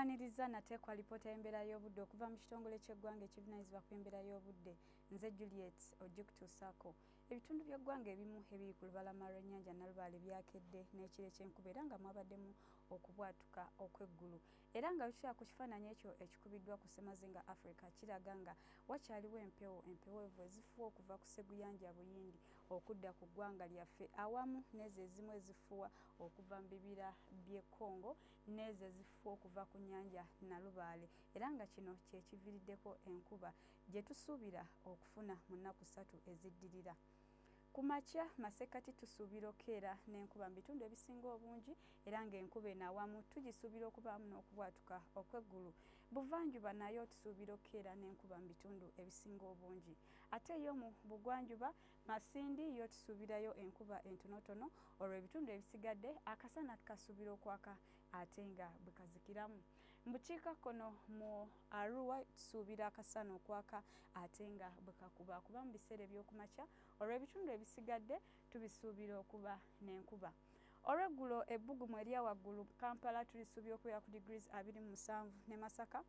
Aniriza nate kwa ripota y'embeera y'obudde okuva mu kitongole ky'eggwanga ekivunaanyizibwa ku embeera y'obudde nze Juliet Ojikutusaako. Ebitundu by'eggwanga ebimu ebiri ku lubalama lw'ennyanja Nalubaale byakedde n'ekire ky'enkuba era nga mwabaddemu okubwatuka okw'eggulu era nga bituuka ku kifaananyi ekyo ekikubiddwa ku Ssemazinga Africa kiraga nga wakyaliwo empeweevu ezifuwa okuva ku Sseguyanja Buyindi okudda ku ggwanga lyaffe awamu n'ezo ezimu ezifuwa okuva mu bibira by'e Congo n'ezo ezifuwa okuva ku nnyanja Nalubaale era nga kino kye kiviiriddeko enkuba gye tusuubira okufuna mu nnaku 3 eziddirira. Ku makya masekkati tusuubira okeera n'enkuba mu bitundu ebisinga obungi era ng'enkuba eno awamu tugisuubira okubaamu n'okubwatuka okw'eggulu. Buvanjuba nayo tusuubira okeera n'enkuba mu bitundu ebisinga obungi. Ate yo mu bugwanjuba Masindi yo tusuubirayo enkuba entonotono olwo ebitundu ebisigadde akasana tukasuubira okwaka ate nga bwe kazikiramu. Mu bukiikakkono mu Arua tusuubira akasana okwaka ate nga bwe kakuba kuba mu biseera eby'okumakya olwo ebitundu ebisigadde tubisuubira okuba n'enkuba. Olweggulo ebbugumu erya waggulu Kampala tulisuubira okubeera ku degrees 27 ne Masaka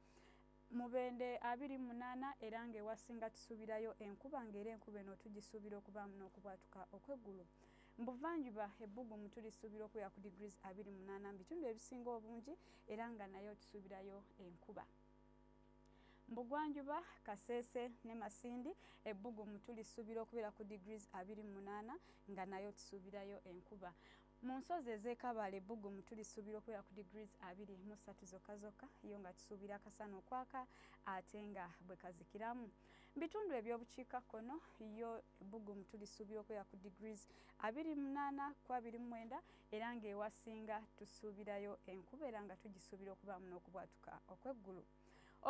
Mubende 28 era ng'ewasinga tusuubirayo enkuba ng'era enkuba eno tugisuubira okubaamu n'okubwatuka okw'eggulu. Mu buvanjuba ebbugumu tulisuubira okubeera ku degrees 28 mu bitundu ebisinga obungi era nga nayo tusuubirayo enkuba. Mbugwanjuba Kasese ne Masindi ebbugumu tulisuubira okubeera ku degrees 28 nga nayo tusuubirayo enkuba. Mu nsozi ez'Ekabale ebbugumu tulisuubira okubeera ku degrees 23 zokka zokka yo nga tusuubira akasana okwaka ate nga bwe kazikiramu. Bitundu eby'obukiikakkono yo ebbugumu tulisuubira okubeera ku degrees 28 ku 29 era ng'ewasinga tusuubirayo enkuba era nga tugisuubira okubaamu n'okubwatuka okw'eggulu.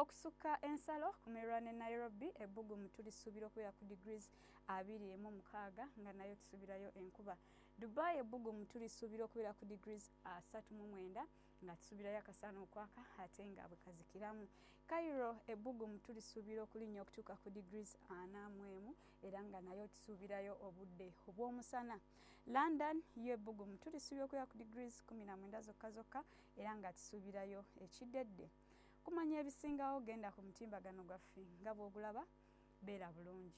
Okusukka ensalo ku Merwa ne Nairobi ebbugumu tulisuubira okubeera ku degrees 26 nga nayo tusuubirayo enkuba. Dubai ebbugumu tulisuubira okubeera ku degrees 39 nga tusuubirayo akasana okwaka ate nga bwe kazikiramu. Cairo ebbugumu tulisuubira okulinnya okutuuka ku degrees 41 era nga nayo tusuubirayo obudde obw'omusana. London yo ebbugumu tulisuubira okubeera ku degrees 19 zokka zokka era nga tusuubirayo ekiddedde. Kumanya ebisingawo genda ku mutimbagano gwaffe nga bw'ogulaba beera bulungi.